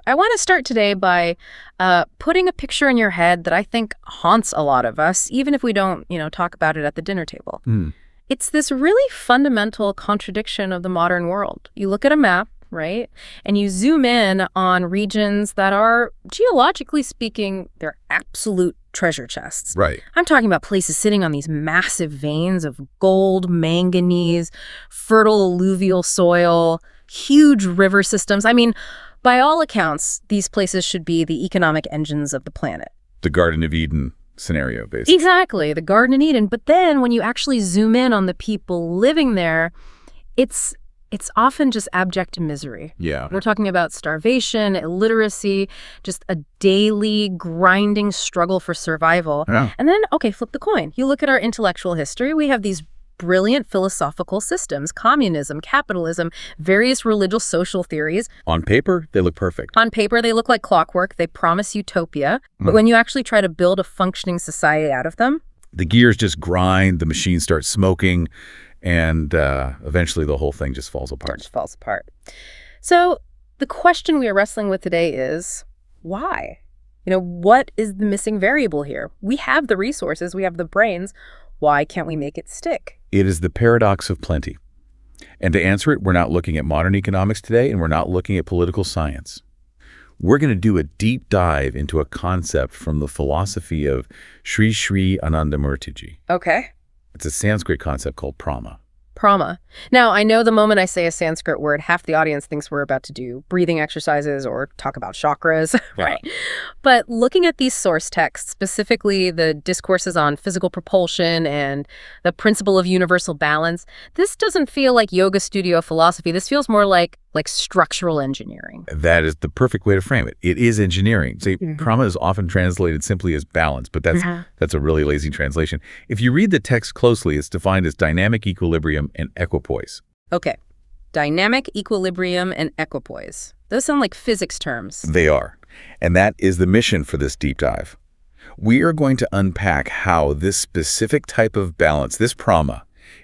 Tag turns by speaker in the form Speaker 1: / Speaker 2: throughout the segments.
Speaker 1: I want to start today by putting a picture in your head that I think haunts a lot of us, even if we don't, talk about it at the dinner table. It's this really fundamental contradiction of the modern world. You look at a map, right, and you zoom in on regions that are, geologically speaking, they're absolute treasure chests.
Speaker 2: Right.
Speaker 1: I'm talking about places sitting on these massive veins of gold, manganese, fertile alluvial soil, huge river systems. I mean, by all accounts, these places should be the economic engines of the planet.
Speaker 2: The Garden of Eden scenario, basically.
Speaker 1: Exactly, the Garden of Eden. But then when you actually zoom in on the people living there, it's often just abject misery.
Speaker 2: Yeah.
Speaker 1: We're talking about starvation, illiteracy, just a daily grinding struggle for survival.
Speaker 2: Yeah.
Speaker 1: And then, okay, flip the coin. You look at our intellectual history, we have these brilliant philosophical systems, communism, capitalism, various religious social theories.
Speaker 2: On paper, they look perfect.
Speaker 1: On paper, they look like clockwork. They promise utopia. But when you actually try to build a functioning society out of them,
Speaker 2: the gears just grind, the machines start smoking, and eventually the whole thing just falls apart.
Speaker 1: It just falls apart. So the question we are wrestling with today is, why? What is the missing variable here? We have the resources, we have the brains. Why can't we make it stick?
Speaker 2: It is the paradox of plenty. And to answer it, we're not looking at modern economics today, and we're not looking at political science. We're going to do a deep dive into a concept from the philosophy of Sri Sri Anandamurtiji.
Speaker 1: Okay.
Speaker 2: It's a Sanskrit concept called Prama.
Speaker 1: Prama. Now, I know the moment I say a Sanskrit word, half the audience thinks we're about to do breathing exercises or talk about chakras, right? But looking at these source texts, specifically the discourses on physical propulsion and the principle of universal balance, this doesn't feel like yoga studio philosophy. This feels more like structural engineering.
Speaker 2: That is the perfect way to frame it. It is engineering. See, Prama is often translated simply as balance, but that's a really lazy translation. If you read the text closely, it's defined as dynamic equilibrium and equipoise.
Speaker 1: Okay. Dynamic equilibrium and equipoise. Those sound like physics terms.
Speaker 2: They are. And that is the mission for this deep dive. We are going to unpack how this specific type of balance, this Prama,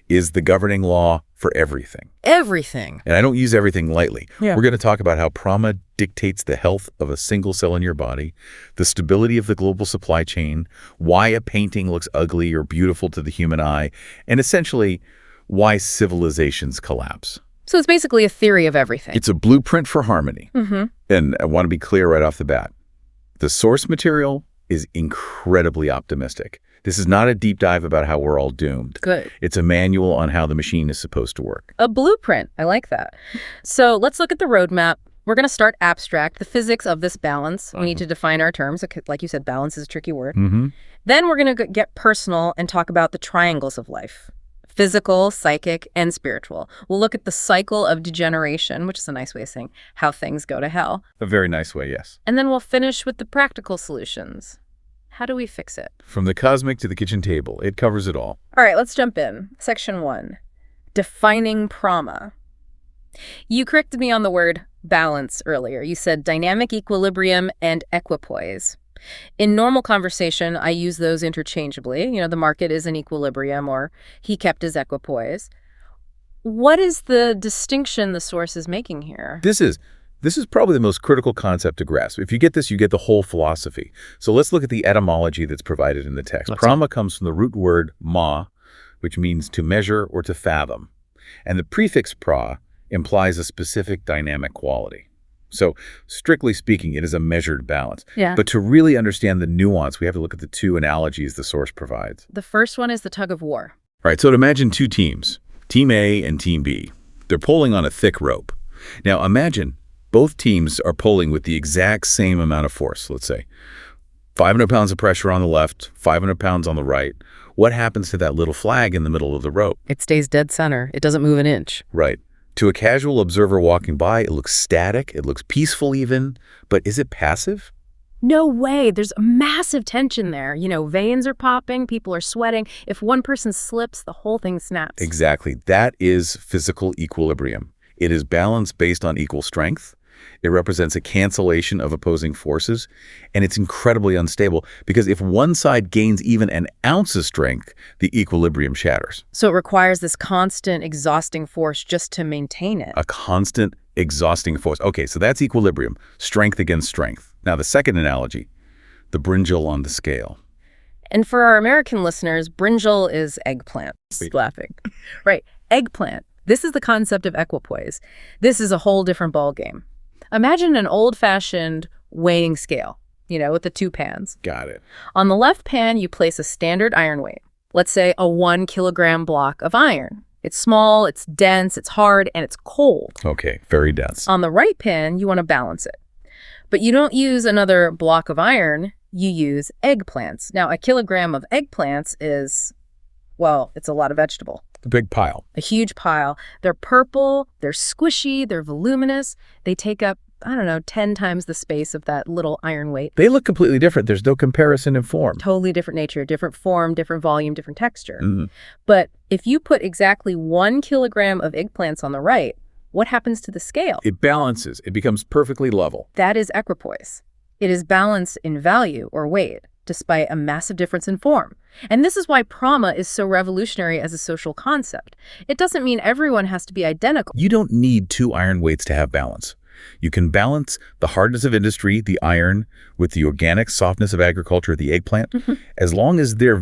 Speaker 2: is the governing law for everything.
Speaker 1: Everything.
Speaker 2: And I don't use everything lightly.
Speaker 1: Yeah.
Speaker 2: We're going to talk about how Prama dictates the health of a single cell in your body, the stability of the global supply chain, why a painting looks ugly or beautiful to the human eye, and essentially why civilizations collapse.
Speaker 1: So it's basically a theory of everything.
Speaker 2: It's a blueprint for harmony. And I want to be clear right off the bat. The source material is incredibly optimistic. This is not a deep dive about how we're all doomed.
Speaker 1: Good.
Speaker 2: It's a manual on how the machine is supposed to work.
Speaker 1: A blueprint. I like that. So let's look at the roadmap. We're going to start abstract, the physics of this balance. We need to define our terms. Like you said, balance is a tricky word. Then we're going to get personal and talk about the triangles of life. Physical, psychic, and spiritual. We'll look at the cycle of degeneration, which is a nice way of saying how things go to hell.
Speaker 2: A very nice way, yes.
Speaker 1: And then we'll finish with the practical solutions. How do we fix it?
Speaker 2: From the cosmic to the kitchen table, it covers it all.
Speaker 1: All right, let's jump in. Section 1, defining Prama. You corrected me on the word balance earlier. You said dynamic equilibrium and equipoise. In normal conversation, I use those interchangeably. The market is in equilibrium, or he kept his equipoise. What is the distinction the source is making here?
Speaker 2: This is probably the most critical concept to grasp. If you get this, you get the whole philosophy. So let's look at the etymology that's provided in the text. Prama comes from the root word ma, which means to measure or to fathom. And the prefix pra implies a specific dynamic quality. So strictly speaking, it is a measured balance.
Speaker 1: Yeah.
Speaker 2: But to really understand the nuance, we have to look at the two analogies the source provides.
Speaker 1: The first one is the tug of war.
Speaker 2: All right, so imagine two teams, Team A and Team B. They're pulling on a thick rope. Now imagine both teams are pulling with the exact same amount of force, let's say. 500 pounds of pressure on the left, 500 pounds on the right. What happens to that little flag in the middle of the rope?
Speaker 1: It stays dead center. It doesn't move an inch.
Speaker 2: Right. To a casual observer walking by, it looks static, it looks peaceful even, but is it passive?
Speaker 1: No way. There's massive tension there. Veins are popping, people are sweating. If one person slips, the whole thing snaps.
Speaker 2: Exactly. That is physical equilibrium. It is balance based on equal strength. It represents a cancellation of opposing forces, and it's incredibly unstable because if one side gains even an ounce of strength, the equilibrium shatters.
Speaker 1: So it requires this constant, exhausting force just to maintain it.
Speaker 2: A constant, exhausting force. Okay, so that's equilibrium, strength against strength. Now, the second analogy, the brinjal on the scale.
Speaker 1: And for our American listeners, brinjal is eggplant. Laughing. Right. Eggplant. This is the concept of equipoise. This is a whole different ballgame. Imagine an old-fashioned weighing scale, with the two pans.
Speaker 2: Got it.
Speaker 1: On the left pan, you place a standard iron weight. Let's say a 1 kilogram block of iron. It's small, it's dense, it's hard, and it's cold.
Speaker 2: Okay, very dense.
Speaker 1: On the right pan, you want to balance it. But you don't use another block of iron, you use eggplants. Now, a kilogram of eggplants is, it's a lot of vegetable.
Speaker 2: A big pile.
Speaker 1: A huge pile. They're purple, they're squishy, they're voluminous. They take up, 10 times the space of that little iron weight.
Speaker 2: They look completely different. There's no comparison in form.
Speaker 1: Totally different nature, different form, different volume, different texture.
Speaker 2: Mm-hmm.
Speaker 1: But if you put exactly 1 kilogram of eggplants on the right, what happens to the scale?
Speaker 2: It balances. It becomes perfectly level.
Speaker 1: That is equipoise. It is balance in value or weight, despite a massive difference in form. And this is why Prama is so revolutionary as a social concept. It doesn't mean everyone has to be identical.
Speaker 2: You don't need two iron weights to have balance. You can balance the hardness of industry, the iron, with the organic softness of agriculture, the eggplant. Mm-hmm. As long as their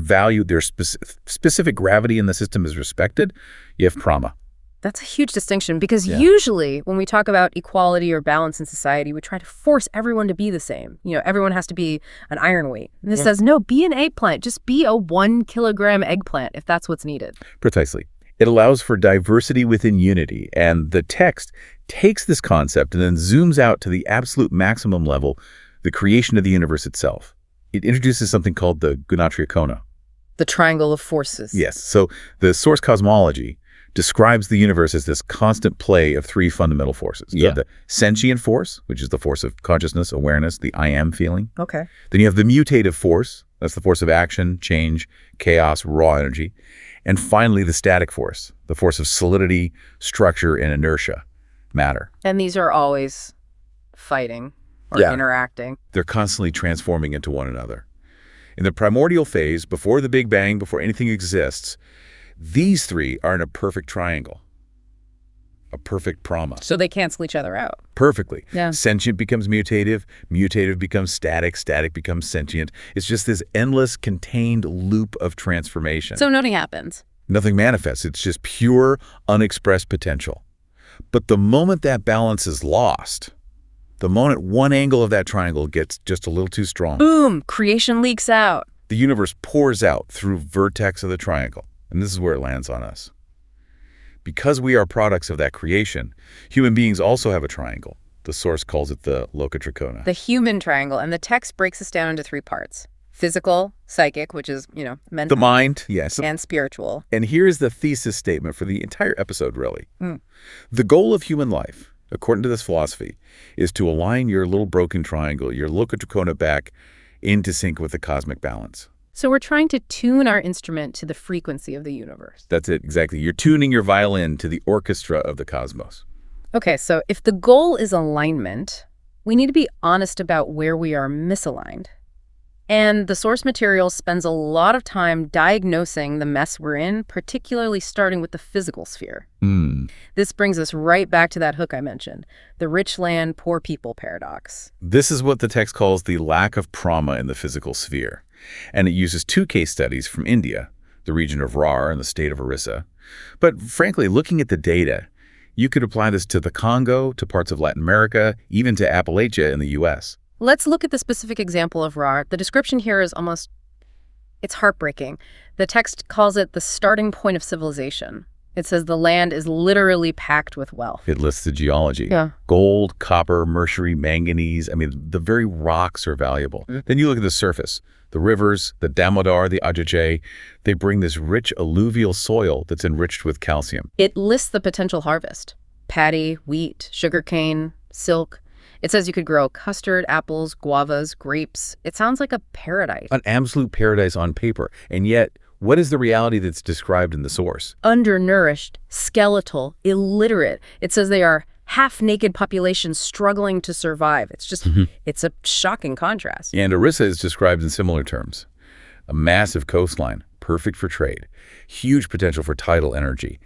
Speaker 2: specific gravity in the system is respected, you have Prama.
Speaker 1: That's a huge distinction because usually when we talk about equality or balance in society, we try to force everyone to be the same. Everyone has to be an iron weight. And this says, no, be an eggplant. Just be a 1 kilogram eggplant if that's what's needed.
Speaker 2: Precisely. It allows for diversity within unity. And the text takes this concept and then zooms out to the absolute maximum level, the creation of the universe itself. It introduces something called the Gunatrikona.
Speaker 1: The triangle of forces.
Speaker 2: Yes. So the source cosmology describes the universe as this constant play of three fundamental forces. You have the sentient force, which is the force of consciousness, awareness, the I am feeling.
Speaker 1: Okay.
Speaker 2: Then you have the mutative force. That's the force of action, change, chaos, raw energy. And finally, the static force, the force of solidity, structure, and inertia, matter.
Speaker 1: And these are always fighting or interacting.
Speaker 2: They're constantly transforming into one another. In the primordial phase, before the Big Bang, before anything exists, these three are in a perfect triangle, a perfect Prama.
Speaker 1: So they cancel each other out.
Speaker 2: Perfectly.
Speaker 1: Yeah.
Speaker 2: Sentient becomes mutative, mutative becomes static, static becomes sentient. It's just this endless contained loop of transformation.
Speaker 1: So nothing happens.
Speaker 2: Nothing manifests. It's just pure, unexpressed potential. But the moment that balance is lost, the moment one angle of that triangle gets just a little too strong,
Speaker 1: boom, creation leaks out.
Speaker 2: The universe pours out through vertex of the triangle. And this is where it lands on us. Because we are products of that creation, human beings also have a triangle. The source calls it the Lokatrikon.
Speaker 1: The human triangle. And the text breaks us down into 3 parts. Physical, psychic, which is, mental.
Speaker 2: The mind, yes.
Speaker 1: And spiritual.
Speaker 2: And here's the thesis statement for the entire episode, really. The goal of human life, according to this philosophy, is to align your little broken triangle, your Lokatrikon back into sync with the cosmic balance.
Speaker 1: So we're trying to tune our instrument to the frequency of the universe.
Speaker 2: That's it, exactly. You're tuning your violin to the orchestra of the cosmos.
Speaker 1: Okay, so if the goal is alignment, we need to be honest about where we are misaligned. And the source material spends a lot of time diagnosing the mess we're in, particularly starting with the physical sphere. This brings us right back to that hook I mentioned, the rich land, poor people paradox.
Speaker 2: This is what the text calls the lack of Prama in the physical sphere. And it uses 2 case studies from India, the region of Rar and the state of Orissa. But frankly, looking at the data, you could apply this to the Congo, to parts of Latin America, even to Appalachia in the U.S.
Speaker 1: Let's look at the specific example of Rar. The description here is it's heartbreaking. The text calls it the starting point of civilization. It says the land is literally packed with wealth.
Speaker 2: It lists the geology.
Speaker 1: Yeah.
Speaker 2: Gold, copper, mercury, manganese. I mean, the very rocks are valuable. Then you look at the surface. The rivers, the Damodar, the Ajachay, they bring this rich alluvial soil that's enriched with calcium.
Speaker 1: It lists the potential harvest. Paddy, wheat, sugarcane, silk. It says you could grow custard, apples, guavas, grapes. It sounds like a paradise.
Speaker 2: An absolute paradise on paper. And yet, what is the reality that's described in the source?
Speaker 1: Undernourished, skeletal, illiterate. It says they are half-naked populations struggling to survive. It's just, it's a shocking contrast.
Speaker 2: And Orissa is described in similar terms. A massive coastline, perfect for trade. Huge potential for tidal energy.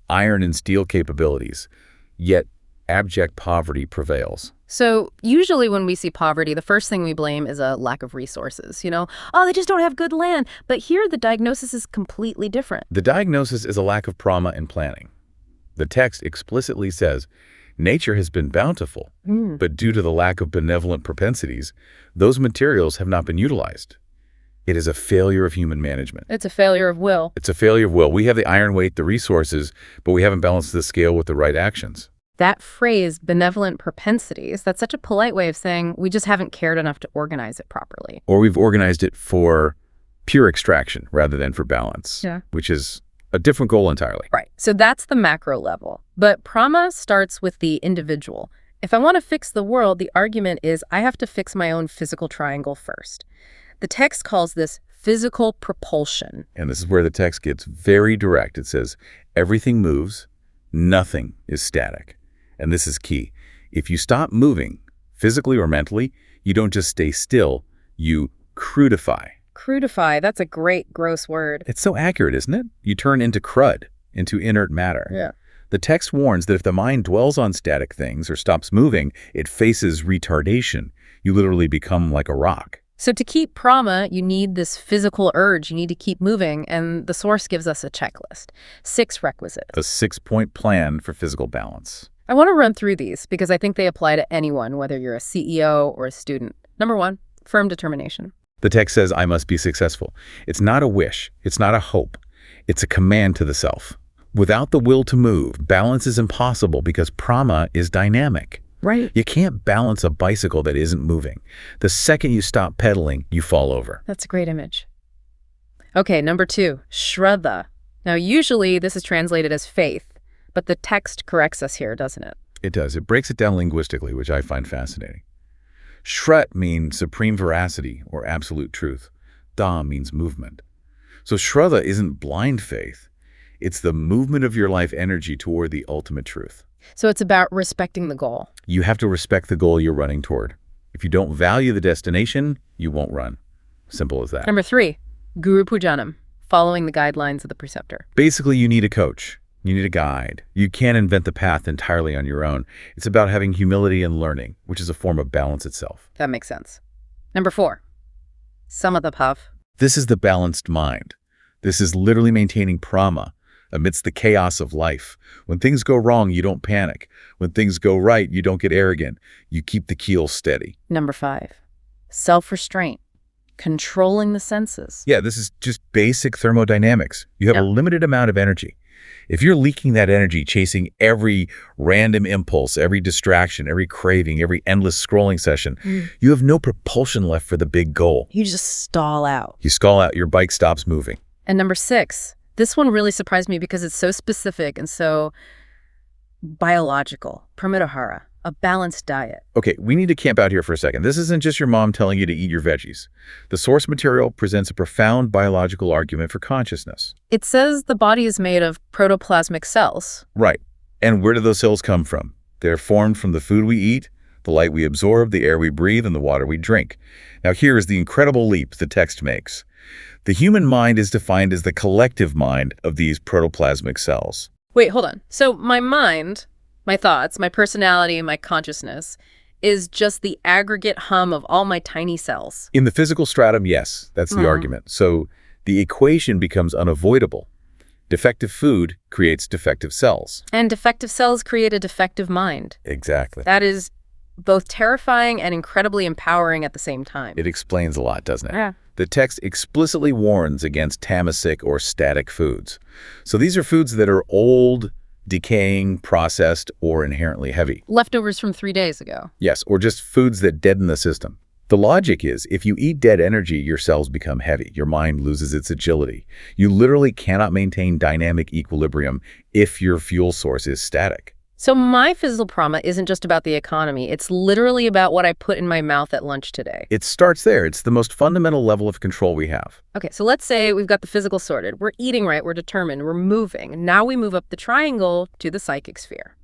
Speaker 2: Iron and steel capabilities. Yet, Abject poverty prevails.
Speaker 1: So usually when we see poverty, the first thing we blame is a lack of resources. Oh, they just don't have good land. But here the diagnosis is completely different.
Speaker 2: The diagnosis is a lack of prama and planning. The text explicitly says, nature has been bountiful, but due to the lack of benevolent propensities, those materials have not been utilized. It is a failure of human management.
Speaker 1: It's a failure of will.
Speaker 2: It's a failure of will. We have the iron weight, the resources, but we haven't balanced the scale with the right actions.
Speaker 1: That phrase, benevolent propensities, that's such a polite way of saying we just haven't cared enough to organize it properly.
Speaker 2: Or we've organized it for pure extraction rather than for balance, which is a different goal entirely.
Speaker 1: Right. So that's the macro level. But Prama starts with the individual. If I want to fix the world, the argument is I have to fix my own physical triangle first. The text calls this physical propulsion.
Speaker 2: And this is where the text gets very direct. It says, everything moves, nothing is static. And this is key. If you stop moving, physically or mentally, you don't just stay still, you crudify.
Speaker 1: Crudify, that's a great gross word.
Speaker 2: It's so accurate, isn't it? You turn into crud, into inert matter.
Speaker 1: Yeah.
Speaker 2: The text warns that if the mind dwells on static things or stops moving, it faces retardation. You literally become like a rock.
Speaker 1: So to keep Prama, you need this physical urge. You need to keep moving, and the source gives us a checklist. 6 requisites.
Speaker 2: A 6-point plan for physical balance.
Speaker 1: I want to run through these because I think they apply to anyone, whether you're a CEO or a student. Number 1, firm determination.
Speaker 2: The text says, I must be successful. It's not a wish. It's not a hope. It's a command to the self. Without the will to move, balance is impossible because Prama is dynamic.
Speaker 1: Right.
Speaker 2: You can't balance a bicycle that isn't moving. The second you stop pedaling, you fall over.
Speaker 1: That's a great image. Okay, number 2, Shraddha. Now, usually this is translated as faith, but the text corrects us here, doesn't it?
Speaker 2: It does. It breaks it down linguistically, which I find fascinating. Shrut means supreme veracity or absolute truth. Da means movement. So Shraddha isn't blind faith. It's the movement of your life energy toward the ultimate truth.
Speaker 1: So it's about respecting the goal.
Speaker 2: You have to respect the goal you're running toward. If you don't value the destination, you won't run. Simple as that.
Speaker 1: Number 3, Guru Pujanam, following the guidelines of the preceptor.
Speaker 2: Basically, you need a coach. You need a guide. You can't invent the path entirely on your own. It's about having humility and learning, which is a form of balance itself.
Speaker 1: That makes sense. Number 4, Samadhapav.
Speaker 2: This is the balanced mind. This is literally maintaining Prama amidst the chaos of life. When things go wrong, you don't panic. When things go right, you don't get arrogant. You keep the keel steady.
Speaker 1: Number 5, self-restraint, controlling the senses.
Speaker 2: Yeah, this is just basic thermodynamics. You have a limited amount of energy. If you're leaking that energy, chasing every random impulse, every distraction, every craving, every endless scrolling session, you have no propulsion left for the big goal.
Speaker 1: You just stall out.
Speaker 2: You stall out, your bike stops moving.
Speaker 1: And number 6, this one really surprised me because it's so specific and so biological. Pramitahara, a balanced diet.
Speaker 2: Okay, we need to camp out here for a second. This isn't just your mom telling you to eat your veggies. The source material presents a profound biological argument for consciousness.
Speaker 1: It says the body is made of protoplasmic cells.
Speaker 2: Right. And where do those cells come from? They're formed from the food we eat, the light we absorb, the air we breathe, and the water we drink. Now here is the incredible leap the text makes. The human mind is defined as the collective mind of these protoplasmic cells.
Speaker 1: Wait, hold on. So my mind, my thoughts, my personality, my consciousness is just the aggregate hum of all my tiny cells.
Speaker 2: In the physical stratum, yes, that's the argument. So the equation becomes unavoidable. Defective food creates defective cells.
Speaker 1: And defective cells create a defective mind.
Speaker 2: Exactly.
Speaker 1: That is both terrifying and incredibly empowering at the same time.
Speaker 2: It explains a lot, doesn't it?
Speaker 1: Yeah.
Speaker 2: The text explicitly warns against tamasic or static foods. So these are foods that are old, decaying, processed, or inherently heavy.
Speaker 1: Leftovers from 3 days ago.
Speaker 2: Yes, or just foods that deaden the system. The logic is, if you eat dead energy, your cells become heavy. Your mind loses its agility. You literally cannot maintain dynamic equilibrium if your fuel source is static.
Speaker 1: So my physical Prama isn't just about the economy. It's literally about what I put in my mouth at lunch today.
Speaker 2: It starts there. It's the most fundamental level of control we have.
Speaker 1: Okay, so let's say we've got the physical sorted. We're eating right, we're determined, we're moving. Now we move up the triangle to the psychic sphere,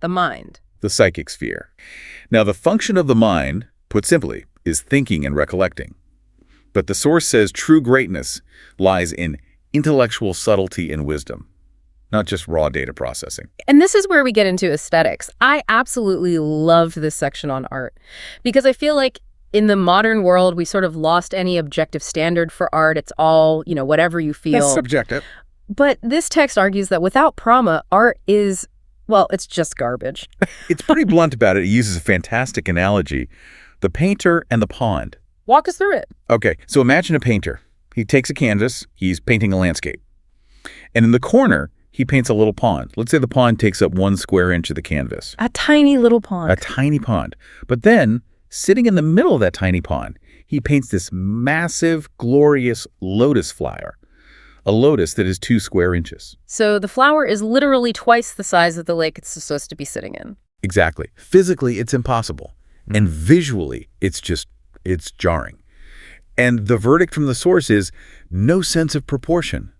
Speaker 1: the mind.
Speaker 2: The psychic sphere. Now, the function of the mind, put simply, is thinking and recollecting. But the source says true greatness lies in intellectual subtlety and wisdom. not just raw data processing.
Speaker 1: And this is where we get into aesthetics. I absolutely love this section on art because I feel like in the modern world, we sort of lost any objective standard for art. It's all, whatever you feel.
Speaker 3: That's subjective.
Speaker 1: But this text argues that without Prama, art is, well, it's just garbage.
Speaker 2: It's pretty blunt about it. It uses a fantastic analogy. The painter and the pond.
Speaker 1: Walk us through it.
Speaker 2: Okay, so imagine a painter. He takes a canvas. He's painting a landscape. And in the corner, he paints a little pond. Let's say the pond takes up 1 square inch of the canvas.
Speaker 1: A tiny little pond.
Speaker 2: A tiny pond. But then, sitting in the middle of that tiny pond, he paints this massive, glorious lotus flower. A lotus that is 2 square inches.
Speaker 1: So the flower is literally twice the size of the lake it's supposed to be sitting in.
Speaker 2: Exactly. Physically, it's impossible. And visually, it's jarring. And the verdict from the source is no sense of proportion.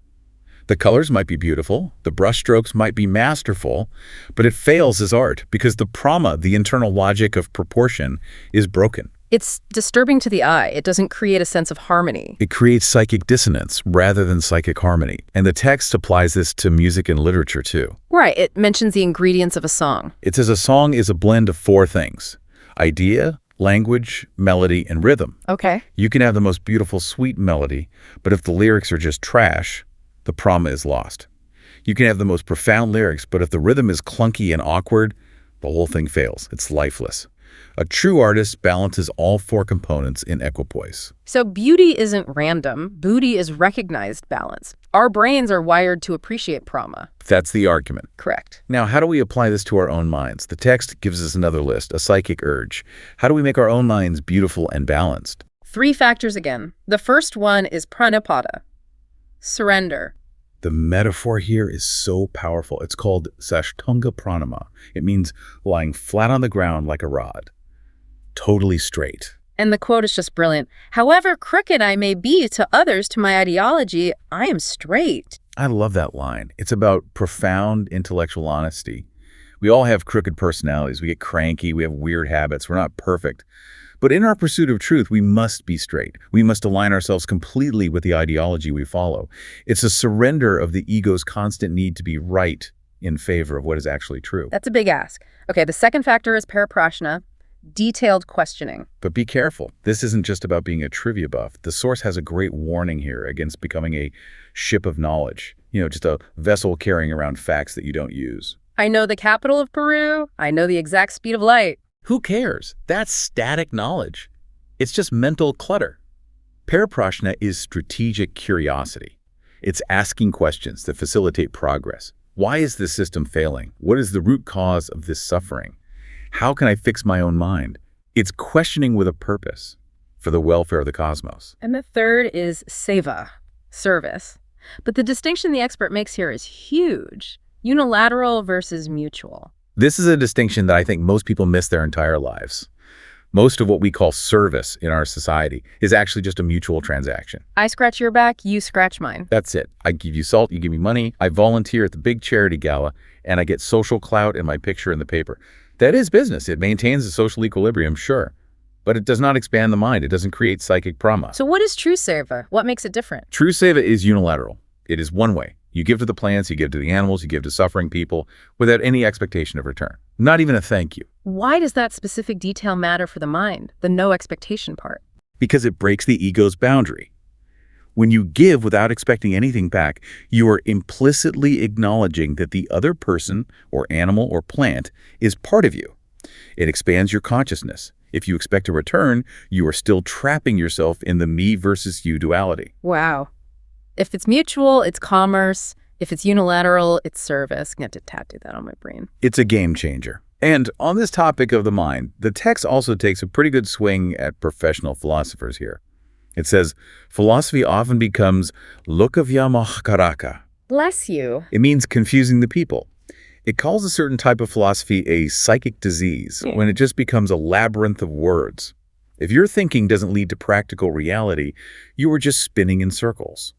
Speaker 2: The colors might be beautiful, the brushstrokes might be masterful, but it fails as art because the Prama, the internal logic of proportion, is broken.
Speaker 1: It's disturbing to the eye. It doesn't create a sense of harmony.
Speaker 2: It creates psychic dissonance rather than psychic harmony. And the text applies this to music and literature too.
Speaker 1: Right. It mentions the ingredients of a song.
Speaker 2: It says a song is a blend of 4 things: idea, language, melody, and rhythm.
Speaker 1: Okay.
Speaker 2: You can have the most beautiful, sweet melody, but if the lyrics are just trash, the Prama is lost. You can have the most profound lyrics, but if the rhythm is clunky and awkward, the whole thing fails. It's lifeless. A true artist balances all 4 components in equipoise.
Speaker 1: So beauty isn't random. Beauty is recognized balance. Our brains are wired to appreciate Prama.
Speaker 2: That's the argument.
Speaker 1: Correct.
Speaker 2: Now, how do we apply this to our own minds? The text gives us another list, a psychic urge. How do we make our own minds beautiful and balanced?
Speaker 1: 3 factors again. The first one is pranipada, surrender.
Speaker 2: The metaphor here is so powerful. It's called sashtunga pranama. It means lying flat on the ground like a rod. Totally straight.
Speaker 1: And the quote is just brilliant. However crooked I may be to others, to my ideology, I am straight.
Speaker 2: I love that line. It's about profound intellectual honesty. We all have crooked personalities. We get cranky. We have weird habits. We're not perfect. But in our pursuit of truth, we must be straight. We must align ourselves completely with the ideology we follow. It's a surrender of the ego's constant need to be right in favor of what is actually true.
Speaker 1: That's a big ask. Okay, the second factor is paraprashna, detailed questioning.
Speaker 2: But be careful. This isn't just about being a trivia buff. The source has a great warning here against becoming a ship of knowledge. Just a vessel carrying around facts that you don't use.
Speaker 1: I know the capital of Peru. I know the exact speed of light.
Speaker 2: Who cares? That's static knowledge. It's just mental clutter. Paraprashna is strategic curiosity. It's asking questions that facilitate progress. Why is this system failing? What is the root cause of this suffering? How can I fix my own mind? It's questioning with a purpose for the welfare of the cosmos.
Speaker 1: And the third is seva, service. But the distinction the expert makes here is huge. Unilateral versus mutual.
Speaker 2: This is a distinction that I think most people miss their entire lives. Most of what we call service in our society is actually just a mutual transaction.
Speaker 1: I scratch your back, you scratch mine.
Speaker 2: That's it. I give you salt, you give me money. I volunteer at the big charity gala, and I get social clout and my picture in the paper. That is business. It maintains a social equilibrium, sure. But it does not expand the mind. It doesn't create psychic prama.
Speaker 1: So what is true seva? What makes it different?
Speaker 2: True seva is unilateral. It is one way. You give to the plants, you give to the animals, you give to suffering people without any expectation of return. Not even a thank you.
Speaker 1: Why does that specific detail matter for the mind, the no expectation part?
Speaker 2: Because it breaks the ego's boundary. When you give without expecting anything back, you are implicitly acknowledging that the other person or animal or plant is part of you. It expands your consciousness. If you expect a return, you are still trapping yourself in the me versus you duality.
Speaker 1: Wow. If it's mutual, it's commerce. If it's unilateral, it's service. I'm going to have to tattoo that on my brain.
Speaker 2: It's a game changer. And on this topic of the mind, the text also takes a pretty good swing at professional philosophers here. It says, philosophy often becomes lokavyamakaraka.
Speaker 1: Bless you.
Speaker 2: It means confusing the people. It calls a certain type of philosophy a psychic disease when it just becomes a labyrinth of words. If your thinking doesn't lead to practical reality, you are just spinning in circles.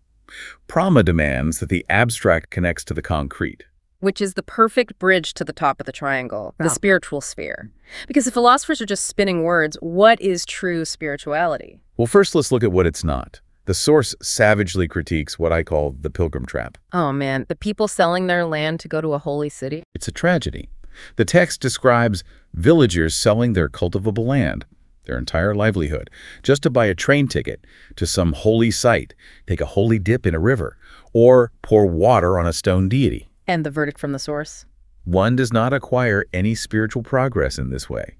Speaker 2: Prama demands that the abstract connects to the concrete,
Speaker 1: which is the perfect bridge to the top of the triangle, the spiritual sphere. Because if philosophers are just spinning words, what is true spirituality?
Speaker 2: Well, first let's look at what it's not. The source savagely critiques what I call the pilgrim trap.
Speaker 1: Oh man, the people selling their land to go to a holy city?
Speaker 2: It's a tragedy. The text describes villagers selling their cultivable land, their entire livelihood, just to buy a train ticket to some holy site, take a holy dip in a river, or pour water on a stone deity.
Speaker 1: And the verdict from the source?
Speaker 2: One does not acquire any spiritual progress in this way.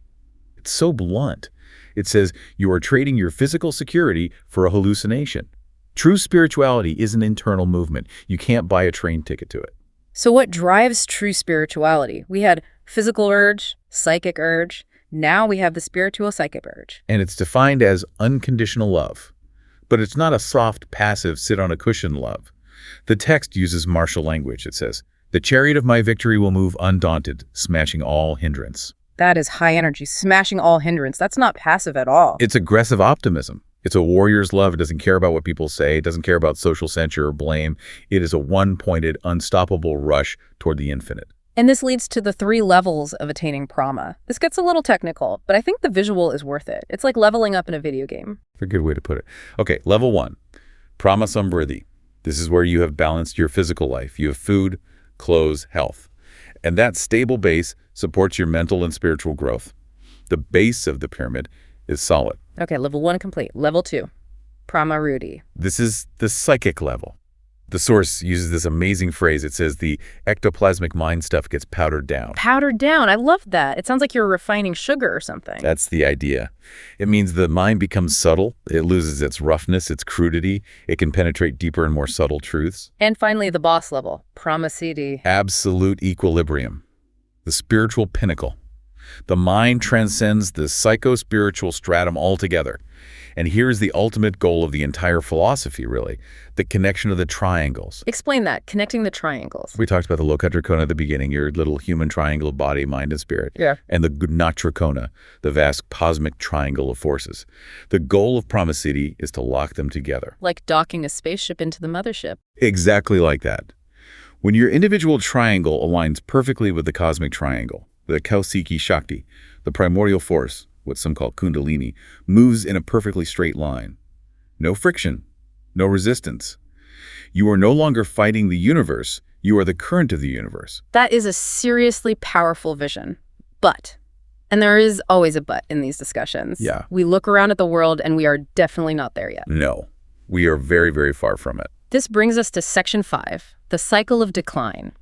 Speaker 2: It's so blunt. It says you are trading your physical security for a hallucination. True spirituality is an internal movement. You can't buy a train ticket to it.
Speaker 1: So what drives true spirituality? We had physical urge, psychic urge. Now we have the spiritual psychic urge.
Speaker 2: And it's defined as unconditional love. But it's not a soft, passive, sit-on-a-cushion love. The text uses martial language. It says, "The chariot of my victory will move undaunted, smashing all hindrance."
Speaker 1: That is high energy, smashing all hindrance. That's not passive at all.
Speaker 2: It's aggressive optimism. It's a warrior's love. It doesn't care about what people say. It doesn't care about social censure or blame. It is a one-pointed, unstoppable rush toward the infinite.
Speaker 1: And this leads to the 3 levels of attaining Prama. This gets a little technical, but I think the visual is worth it. It's like leveling up in a video game.
Speaker 2: That's a good way to put it. Okay, level 1, Prama Samriddhi. This is where you have balanced your physical life. You have food, clothes, health. And that stable base supports your mental and spiritual growth. The base of the pyramid is solid.
Speaker 1: Okay, level 1 complete. Level 2, Pramarudi.
Speaker 2: This is the psychic level. The source uses this amazing phrase. It says the ectoplasmic mind stuff gets powdered down.
Speaker 1: Powdered down. I love that. It sounds like you're refining sugar or something.
Speaker 2: That's the idea. It means the mind becomes subtle. It loses its roughness, its crudity. It can penetrate deeper and more subtle truths.
Speaker 1: And finally, the boss level, Pramasiddhi.
Speaker 2: Absolute equilibrium. The spiritual pinnacle. The mind transcends the psycho-spiritual stratum altogether. And here's the ultimate goal of the entire philosophy, really, the connection of the triangles.
Speaker 1: Explain that, connecting the triangles.
Speaker 2: We talked about the Lokatrikon at the beginning, your little human triangle of body, mind, and spirit.
Speaker 1: Yeah.
Speaker 2: And the atrikon, the vast cosmic triangle of forces. The goal of Pramasiddhi is to lock them together.
Speaker 1: Like docking a spaceship into the mothership.
Speaker 2: Exactly like that. When your individual triangle aligns perfectly with the cosmic triangle, the Kausiki Shakti, the primordial force, what some call kundalini, moves in a perfectly straight line. No friction, no resistance. You are no longer fighting the universe, you are the current of the universe.
Speaker 1: That is a seriously powerful vision. But, and there is always a but in these discussions.
Speaker 2: Yeah.
Speaker 1: We look around at the world and we are definitely not there yet.
Speaker 2: No, we are very, very far from it.
Speaker 1: This brings us to section 5, the cycle of decline.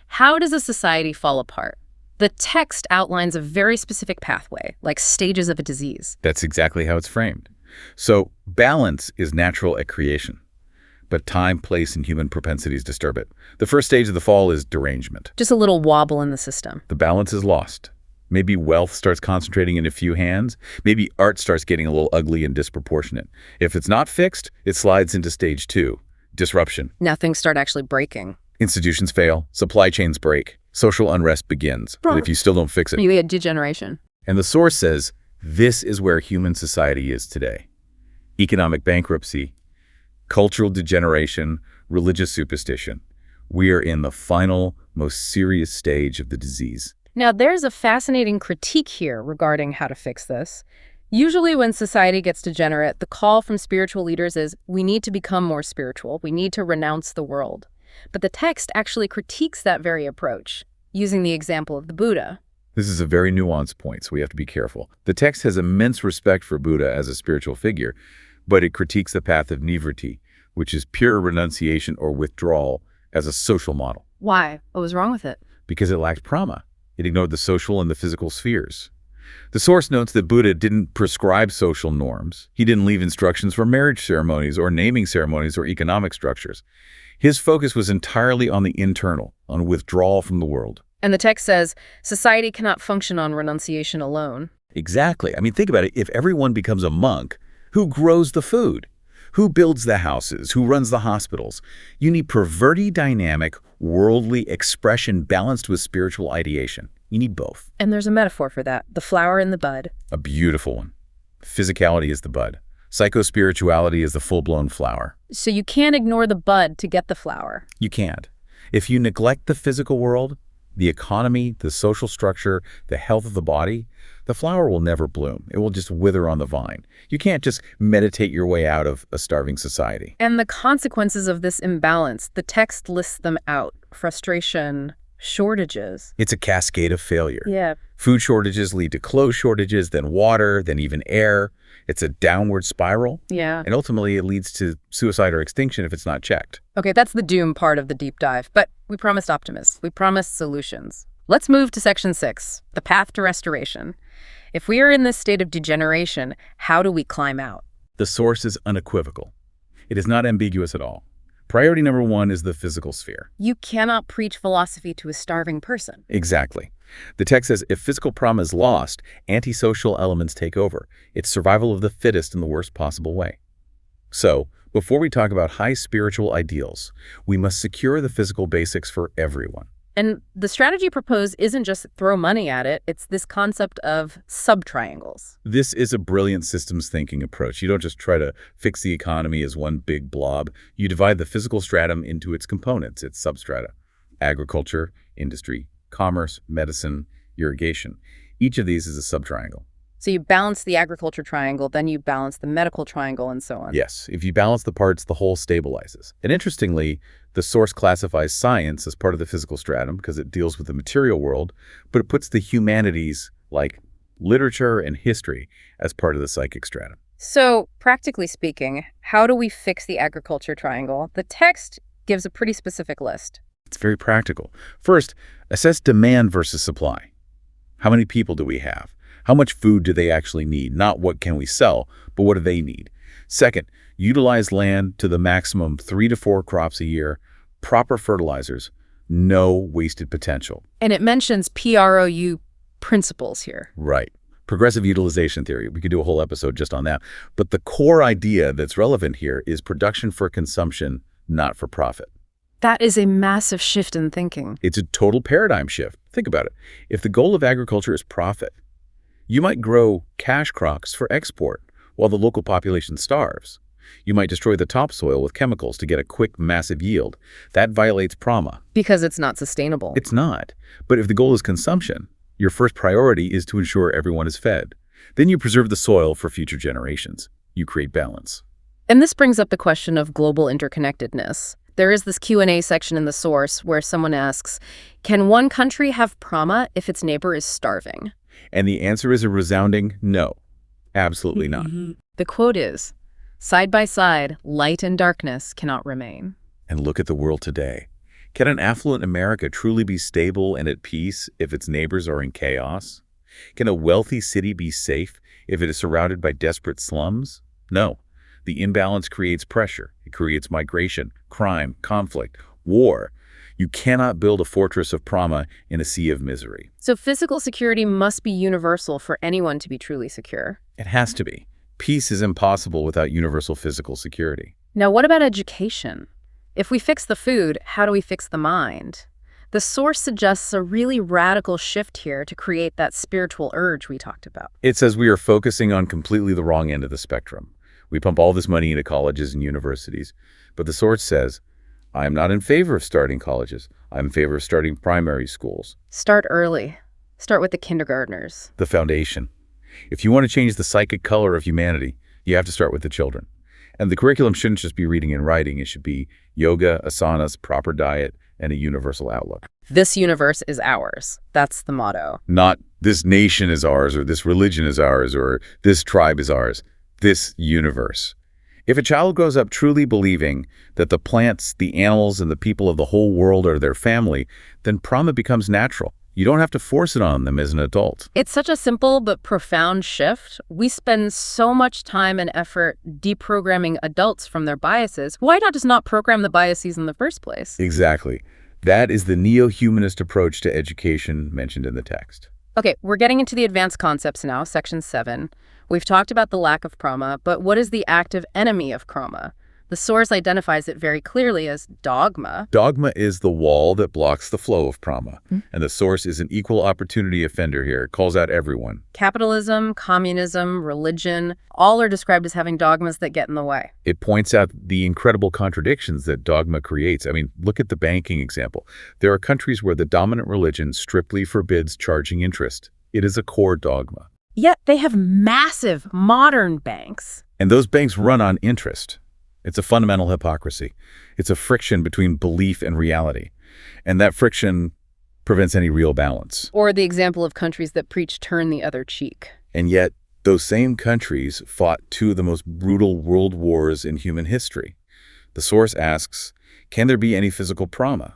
Speaker 1: How does a society fall apart? The text outlines a very specific pathway, like stages of a disease.
Speaker 2: That's exactly how it's framed. So balance is natural at creation, but time, place, and human propensities disturb it. The first stage of the fall is derangement.
Speaker 1: Just a little wobble in the system.
Speaker 2: The balance is lost. Maybe wealth starts concentrating in a few hands. Maybe art starts getting a little ugly and disproportionate. If it's not fixed, it slides into stage 2, disruption.
Speaker 1: Now things start actually breaking.
Speaker 2: Institutions fail, supply chains break, social unrest begins, and if you still don't fix it.
Speaker 1: You get degeneration.
Speaker 2: And the source says, this is where human society is today. Economic bankruptcy, cultural degeneration, religious superstition. We are in the final, most serious stage of the disease.
Speaker 1: Now, there's a fascinating critique here regarding how to fix this. Usually when society gets degenerate, the call from spiritual leaders is, we need to become more spiritual. We need to renounce the world. But the text actually critiques that very approach, using the example of the Buddha.
Speaker 2: This is a very nuanced point, so we have to be careful. The text has immense respect for Buddha as a spiritual figure, but it critiques the path of nivritti, which is pure renunciation or withdrawal, as a social model.
Speaker 1: Why? What was wrong with it?
Speaker 2: Because it lacked prama. It ignored the social and the physical spheres. The source notes that Buddha didn't prescribe social norms. He didn't leave instructions for marriage ceremonies or naming ceremonies or economic structures. His focus was entirely on the internal, on withdrawal from the world.
Speaker 1: And the text says, society cannot function on renunciation alone.
Speaker 2: Exactly. I mean, think about it. If everyone becomes a monk, who grows the food? Who builds the houses? Who runs the hospitals? You need perverti dynamic, worldly expression balanced with spiritual ideation. You need both.
Speaker 1: And there's a metaphor for that, the flower in the bud.
Speaker 2: A beautiful one. Physicality is the bud. Psychospirituality is the full-blown flower.
Speaker 1: So you can't ignore the bud to get the flower.
Speaker 2: You can't. If you neglect the physical world, the economy, the social structure, the health of the body, the flower will never bloom. It will just wither on the vine. You can't just meditate your way out of a starving society.
Speaker 1: And the consequences of this imbalance, the text lists them out. Frustration, shortages.
Speaker 2: It's a cascade of failure.
Speaker 1: Yeah.
Speaker 2: Food shortages lead to clothes shortages, then water, then even air. It's a downward spiral.
Speaker 1: Yeah.
Speaker 2: And ultimately, it leads to suicide or extinction if it's not checked.
Speaker 1: Okay, that's the doom part of the deep dive. But we promised optimists. We promised solutions. Let's move to section 6, the path to restoration. If we are in this state of degeneration, how do we climb out?
Speaker 2: The source is unequivocal. It is not ambiguous at all. Priority number 1 is the physical sphere.
Speaker 1: You cannot preach philosophy to a starving person.
Speaker 2: Exactly. The text says if physical Prama is lost, antisocial elements take over. It's survival of the fittest in the worst possible way. So, before we talk about high spiritual ideals, we must secure the physical basics for everyone.
Speaker 1: And the strategy proposed isn't just throw money at it, it's this concept of subtriangles.
Speaker 2: This is a brilliant systems thinking approach. You don't just try to fix the economy as one big blob. You divide the physical stratum into its components, its substrata: agriculture, industry, commerce, medicine, irrigation. Each of these is a subtriangle.
Speaker 1: So you balance the agriculture triangle, then you balance the medical triangle, and so on.
Speaker 2: Yes, if you balance the parts, the whole stabilizes. And interestingly, the source classifies science as part of the physical stratum because it deals with the material world, but it puts the humanities, like literature and history, as part of the psychic stratum.
Speaker 1: So, practically speaking, how do we fix the agriculture triangle? The text gives a pretty specific list.
Speaker 2: It's very practical. First, assess demand versus supply. How many people do we have? How much food do they actually need? Not what can we sell, but what do they need? Second, utilize land to the maximum 3 to 4 crops a year, proper fertilizers, no wasted potential.
Speaker 1: And it mentions PROU principles here.
Speaker 2: Right. Progressive utilization theory. We could do a whole episode just on that. But the core idea that's relevant here is production for consumption, not for profit.
Speaker 1: That is a massive shift in thinking.
Speaker 2: It's a total paradigm shift. Think about it. If the goal of agriculture is profit, you might grow cash crops for export while the local population starves. You might destroy the topsoil with chemicals to get a quick, massive yield. That violates Prama.
Speaker 1: Because it's not sustainable.
Speaker 2: It's not. But if the goal is consumption, your first priority is to ensure everyone is fed. Then you preserve the soil for future generations. You create balance.
Speaker 1: And this brings up the question of global interconnectedness. There is this Q&A section in the source where someone asks, can one country have Prama if its neighbor is starving?
Speaker 2: And the answer is a resounding no. Absolutely not.
Speaker 1: The quote is, side by side, light and darkness cannot remain.
Speaker 2: And look at the world today. Can an affluent America truly be stable and at peace if its neighbors are in chaos? Can a wealthy city be safe if it is surrounded by desperate slums? No. The imbalance creates pressure. It creates migration, crime, conflict, war. You cannot build a fortress of Prama in a sea of misery.
Speaker 1: So physical security must be universal for anyone to be truly secure.
Speaker 2: It has to be. Peace is impossible without universal physical security.
Speaker 1: Now, what about education? If we fix the food, how do we fix the mind? The source suggests a really radical shift here to create that spiritual urge we talked about.
Speaker 2: It says we are focusing on completely the wrong end of the spectrum. We pump all this money into colleges and universities, but the source says, I am not in favor of starting colleges. I'm in favor of starting primary schools.
Speaker 1: Start early. Start with the kindergartners.
Speaker 2: The foundation. If you want to change the psychic color of humanity, you have to start with the children. And the curriculum shouldn't just be reading and writing. It should be yoga, asanas, proper diet, and a universal outlook.
Speaker 1: This universe is ours. That's the motto.
Speaker 2: Not this nation is ours, or this religion is ours, or this tribe is ours. This universe. If a child grows up truly believing that the plants, the animals, and the people of the whole world are their family, then Prama becomes natural. You don't have to force it on them as an adult.
Speaker 1: It's such a simple but profound shift. We spend so much time and effort deprogramming adults from their biases. Why not just not program the biases in the first place?
Speaker 2: Exactly. That is the neo-humanist approach to education mentioned in the text.
Speaker 1: Okay, we're getting into the advanced concepts now, section 7. We've talked about the lack of Prama, but what is the active enemy of Prama? The source identifies it very clearly as dogma.
Speaker 2: Dogma is the wall that blocks the flow of Prama, and the source is an equal opportunity offender here. It calls out everyone.
Speaker 1: Capitalism, communism, religion, all are described as having dogmas that get in the way.
Speaker 2: It points out the incredible contradictions that dogma creates. I mean, look at the banking example. There are countries where the dominant religion strictly forbids charging interest. It is a core dogma.
Speaker 1: Yet they have massive modern banks.
Speaker 2: And those banks run on interest. It's a fundamental hypocrisy. It's a friction between belief and reality. And that friction prevents any real balance.
Speaker 1: Or the example of countries that preach turn the other cheek.
Speaker 2: And yet, those same countries fought two of the most brutal world wars in human history. The source asks, can there be any physical Prama?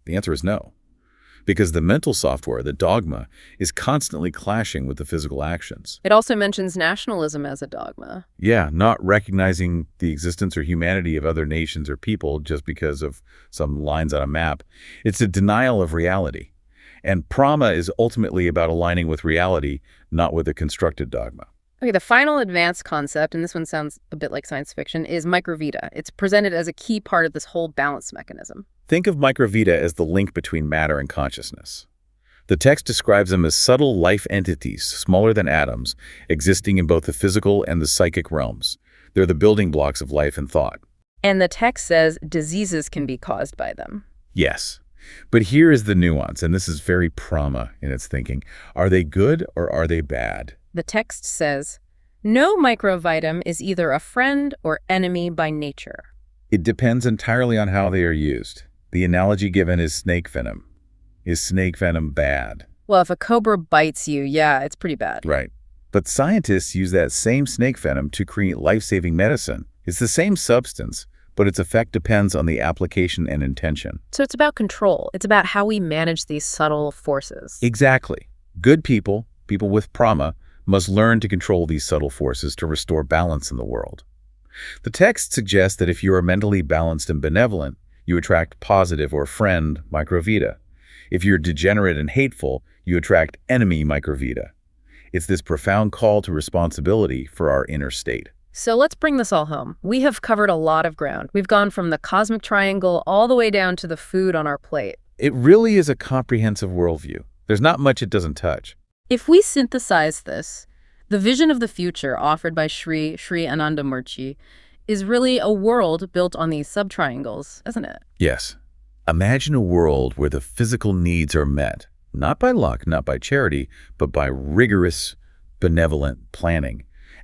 Speaker 2: The answer is no. Because the mental software, the dogma, is constantly clashing with the physical actions.
Speaker 1: It also mentions nationalism as a dogma.
Speaker 2: Yeah, not recognizing the existence or humanity of other nations or people just because of some lines on a map. It's a denial of reality. And Prama is ultimately about aligning with reality, not with a constructed dogma.
Speaker 1: Okay, the final advanced concept, and this one sounds a bit like science fiction, is microvita. It's presented as a key part of this whole balance mechanism.
Speaker 2: Think of microvita as the link between matter and consciousness. The text describes them as subtle life entities, smaller than atoms, existing in both the physical and the psychic realms. They're the building blocks of life and thought.
Speaker 1: And the text says diseases can be caused by them.
Speaker 2: Yes. But here is the nuance, and this is very Prama in its thinking. Are they good or are they bad?
Speaker 1: The text says, no microvitum is either a friend or enemy by nature.
Speaker 2: It depends entirely on how they are used. The analogy given is snake venom. Is snake venom bad?
Speaker 1: Well, if a cobra bites you, yeah, it's pretty bad.
Speaker 2: Right. But scientists use that same snake venom to create life-saving medicine. It's the same substance, but its effect depends on the application and intention.
Speaker 1: So it's about control. It's about how we manage these subtle forces.
Speaker 2: Exactly. Good people, people with Prama, must learn to control these subtle forces to restore balance in the world. The text suggests that if you are mentally balanced and benevolent, you attract positive or friend microvita. If you're degenerate and hateful, you attract enemy microvita. It's this profound call to responsibility for our inner state.
Speaker 1: So let's bring this all home. We have covered a lot of ground. We've gone from the cosmic triangle all the way down to the food on our plate.
Speaker 2: It really is a comprehensive worldview. There's not much it doesn't touch.
Speaker 1: If we synthesize this, the vision of the future offered by Sri Anandamurti is really a world built on these subtriangles, isn't it?
Speaker 2: Yes. Imagine a world where the physical needs are met, not by luck, not by charity, but by rigorous, benevolent planning.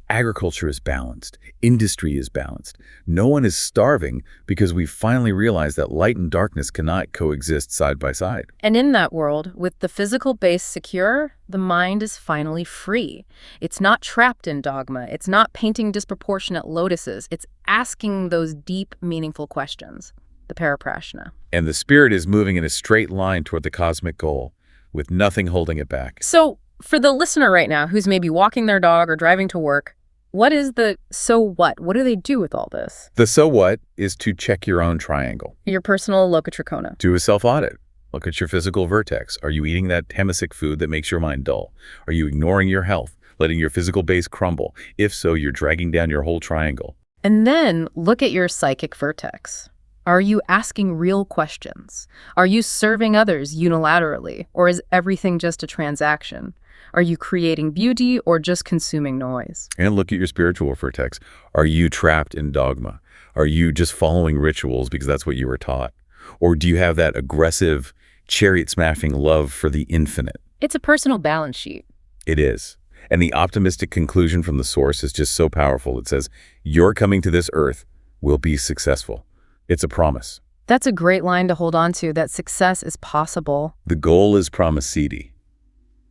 Speaker 2: Agriculture is balanced. Industry is balanced. No one is starving because we finally realized that light and darkness cannot coexist side by side.
Speaker 1: And in that world, with the physical base secure, the mind is finally free. It's not trapped in dogma. It's not painting disproportionate lotuses. It's asking those deep, meaningful questions, the paraprashna.
Speaker 2: And the spirit is moving in a straight line toward the cosmic goal, with nothing holding it back.
Speaker 1: So, for the listener right now who's maybe walking their dog or driving to work, what is the so what? What do they do with all this?
Speaker 2: The so what is to check your own triangle.
Speaker 1: Your personal Lokatrikon.
Speaker 2: Do a self-audit. Look at your physical vertex. Are you eating that tamasic food that makes your mind dull? Are you ignoring your health, letting your physical base crumble? If so, you're dragging down your whole triangle.
Speaker 1: And then look at your psychic vertex. Are you asking real questions? Are you serving others unilaterally? Or is everything just a transaction? Are you creating beauty or just consuming noise?
Speaker 2: And look at your spiritual vertex. Are you trapped in dogma? Are you just following rituals because that's what you were taught? Or do you have that aggressive, chariot-smashing love for the infinite?
Speaker 1: It's a personal balance sheet.
Speaker 2: It is. And the optimistic conclusion from the source is just so powerful. It says, your coming to this earth will be successful. It's a promise.
Speaker 1: That's a great line to hold on to, that success is possible.
Speaker 2: The goal is Pramasidi.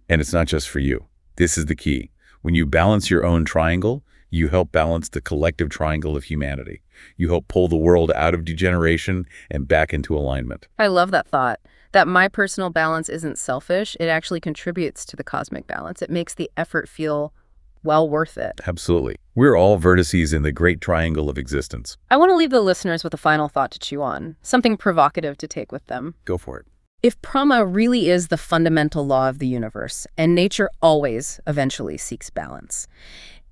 Speaker 2: And it's not just for you. This is the key. When you balance your own triangle, you help balance the collective triangle of humanity. You help pull the world out of degeneration and back into alignment.
Speaker 1: I love that thought, that my personal balance isn't selfish. It actually contributes to the cosmic balance. It makes the effort feel well worth it.
Speaker 2: Absolutely. We're all vertices in the great triangle of existence.
Speaker 1: I want to leave the listeners with a final thought to chew on, something provocative to take with them.
Speaker 2: Go for it.
Speaker 1: If Prama really is the fundamental law of the universe, and nature always eventually seeks balance,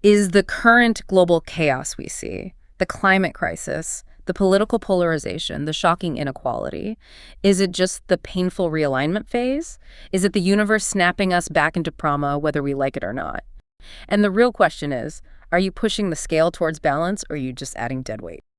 Speaker 1: is the current global chaos we see, the climate crisis, The political polarization, the shocking inequality. Is it just the painful realignment phase? Is it the universe snapping us back into Prama whether we like it or not? And the real question is, are you pushing the scale towards balance or are you just adding dead weight?